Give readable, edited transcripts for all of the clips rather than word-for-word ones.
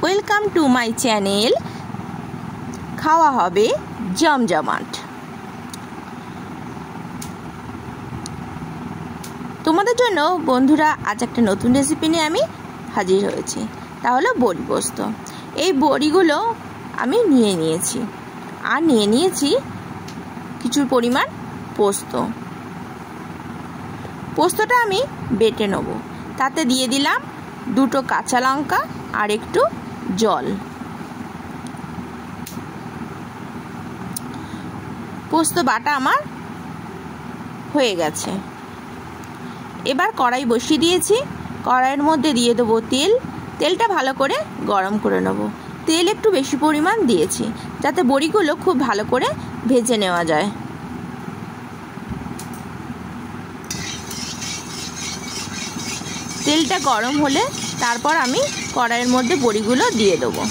Welcome to my channel. খাওয়া হবে জমজমাট। তোমাদের জন্য বন্ধুরা আজ একটা নতুন রেসিপি নিয়ে আমি হাজির হয়েছি। তাহলে বড়ি পোস্ত। এই বড়িগুলো আমি নিয়ে নিয়েছি আর নিয়ে নিয়েছি কিছু পরিমাণ পোস্ত। পোস্তটা আমি বেটে নেব। তাতে দিয়ে দিলাম দুটো কাঁচা লঙ্কা আর একটু জল। পোস্ত বাটা আমার হয়ে গেছে। এবার কড়াই বসিয়ে দিয়েছি। কড়াইয়ের মধ্যে দিয়ে দেবো তেল। তেলটা ভালো করে গরম করে নেব। তেল একটু বেশি পরিমাণ দিয়েছি যাতে বড়িগুলো খুব ভালো করে ভেজে নেওয়া যায়। তেলটা গরম হলে তারপর আমি কড়াইয়ের মধ্যে বড়িগুলো দিয়ে দেবো।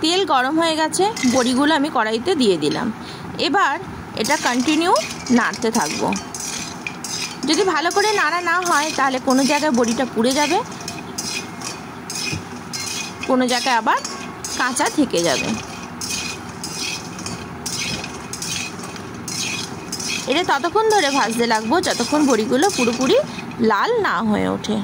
তেল গরম হয়ে গেছে, বড়িগুলো আমি কড়াইতে দিয়ে দিলাম। এবার এটা কন্টিনিউ নাড়তে থাকবো। যদি ভালো করে নাড়া না হয় তাহলে কোনো জায়গায় বড়িটা পুড়ে যাবে, কোনো জায়গায় আবার কাঁচা থেকে যাবে। এটা ততক্ষণ ধরে ভাজতে লাগবো যতক্ষণ বড়িগুলো পুরোপুরি লাল না হয়ে ওঠে।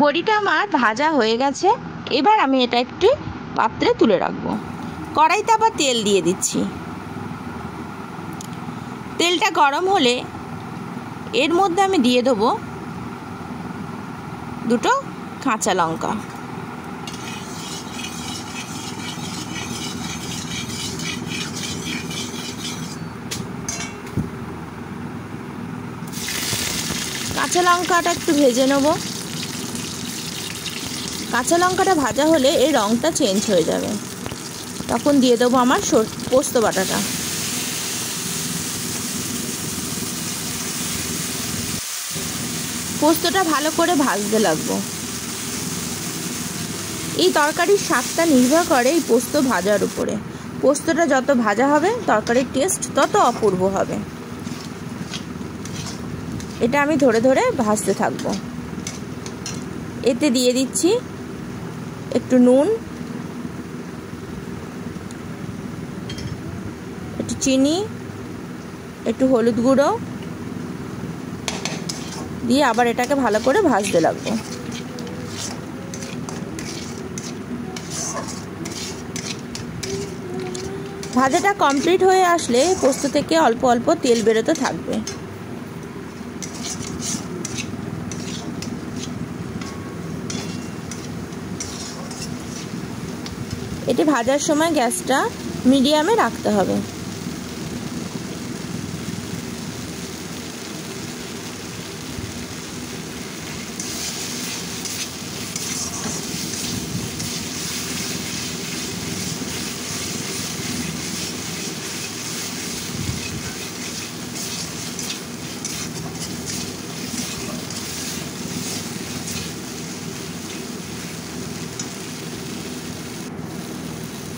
বড়িটা আমার ভাজা হয়ে গেছে। এবার আমি এটা একটু পাত্রে তুলে রাখবো। কড়াইতে আবার তেল দিয়ে দিচ্ছি। তেলটা গরম হলে এর মধ্যে আমি দিয়ে দেবো দুটো কাঁচা লঙ্কা। কাঁচা লঙ্কাটা একটু ভেজে নেব। কাঁচা লঙ্কাটা ভাজা হলে এর রঙটা চেঞ্জ হয়ে যাবে। তখন দিয়ে দেবো আমার পোস্ত বাটাটা। পোস্তটা ভালো করে ভাজতে লাগবো। এই তরকারির স্বাদটা নির্ভর করে এই পোস্ত ভাজার উপরে। পোস্তটা যত ভাজা হবে তরকারির টেস্ট তত অপূর্ব হবে। এটা আমি ধরে ধরে ভাজতে থাকবো। এতে দিয়ে দিচ্ছি একটু নুন, একটু চিনি, একটু হলুদ গুঁড়ো দিয়ে আবার এটাকে ভালো করে ভাজতে লাগবো। ভাজাটা কমপ্লিট হয়ে আসলে পোস্ত থেকে অল্প অল্প তেল বেরোতে থাকবে। এটি ভাজার সময় গ্যাসটা মিডিয়ামে রাখতে হবে।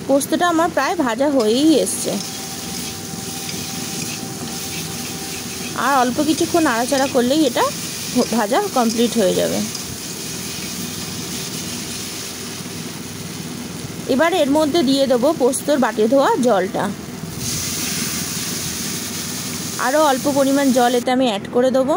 পোস্তটা আমার প্রায় ভাজা হয়েই এসছে। আর অল্প কিছুক্ষণ নাড়াচাড়া করলেই এটা ভাজা কমপ্লিট হয়ে যাবে। এবার এর মধ্যে দিয়ে দেবো পোস্তর বাটি ধোয়া জলটা। আরও অল্প পরিমাণ জল এতে আমি অ্যাড করে দেবো।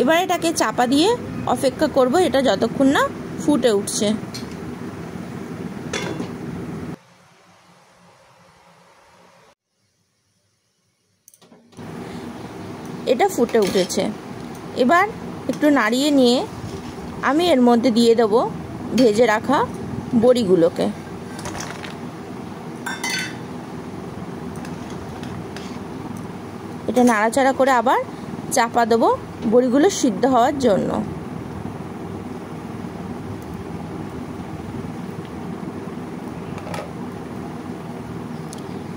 এবার এটাকে চাপা দিয়ে অপেক্ষা করব এটা যতক্ষণ না ফুটে উঠছে। এটা ফুটে উঠেছে। এবার একটু নাড়িয়ে নিয়ে আমি এর মধ্যে দিয়ে দেব ভেজে রাখা বড়িগুলোকে। এটা নাড়াচাড়া করে আবার চাপা দেবো বড়িগুলো সিদ্ধ হওয়ার জন্য।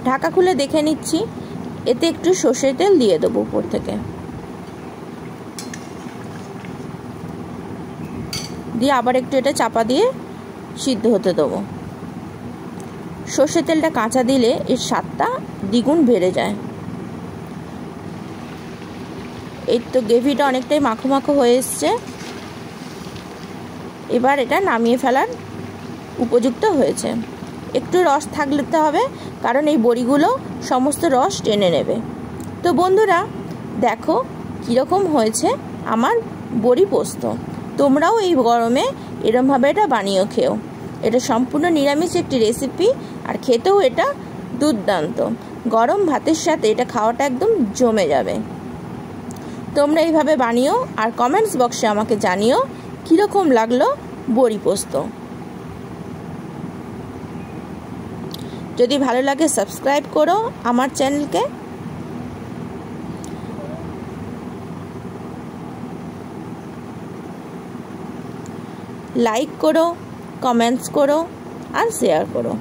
ঢাকা খুলে দেখে নিচ্ছি, এতে একটু সর্ষের তেল দিয়ে দেবো উপর থেকে, দিয়ে আবার একটু এটা চাপা দিয়ে সিদ্ধ হতে দেবো। সর্ষের তেলটা কাঁচা দিলে এর স্বাদটা দ্বিগুণ বেড়ে যায়। এই তো গ্রেভিটা অনেকটাই মাখো মাখো হয়ে এসছে। এবার এটা নামিয়ে ফেলার উপযুক্ত হয়েছে। একটু রস থাকতে হবে, কারণ এই বড়িগুলো সমস্ত রস টেনে নেবে। তো বন্ধুরা দেখো কীরকম হয়েছে আমার বড়ি পোস্ত। তোমরাও এই গরমে এরমভাবে এটা বানিয়ে খেও। এটা সম্পূর্ণ নিরামিষ একটি রেসিপি, আর খেতেও এটা দুর্দান্ত। গরম ভাতের সাথে এটা খাওয়াটা একদম জমে যাবে। তোমরা এইভাবে বানিও, আর কমেন্টস বক্সে আমাকে জানিও কীরকম লাগলো বড়ি পোস্ত। যদি ভালো লাগে সাবস্ক্রাইব করো আমার চ্যানেলকে। লাইক করো, কমেন্টস করো আর শেয়ার করো।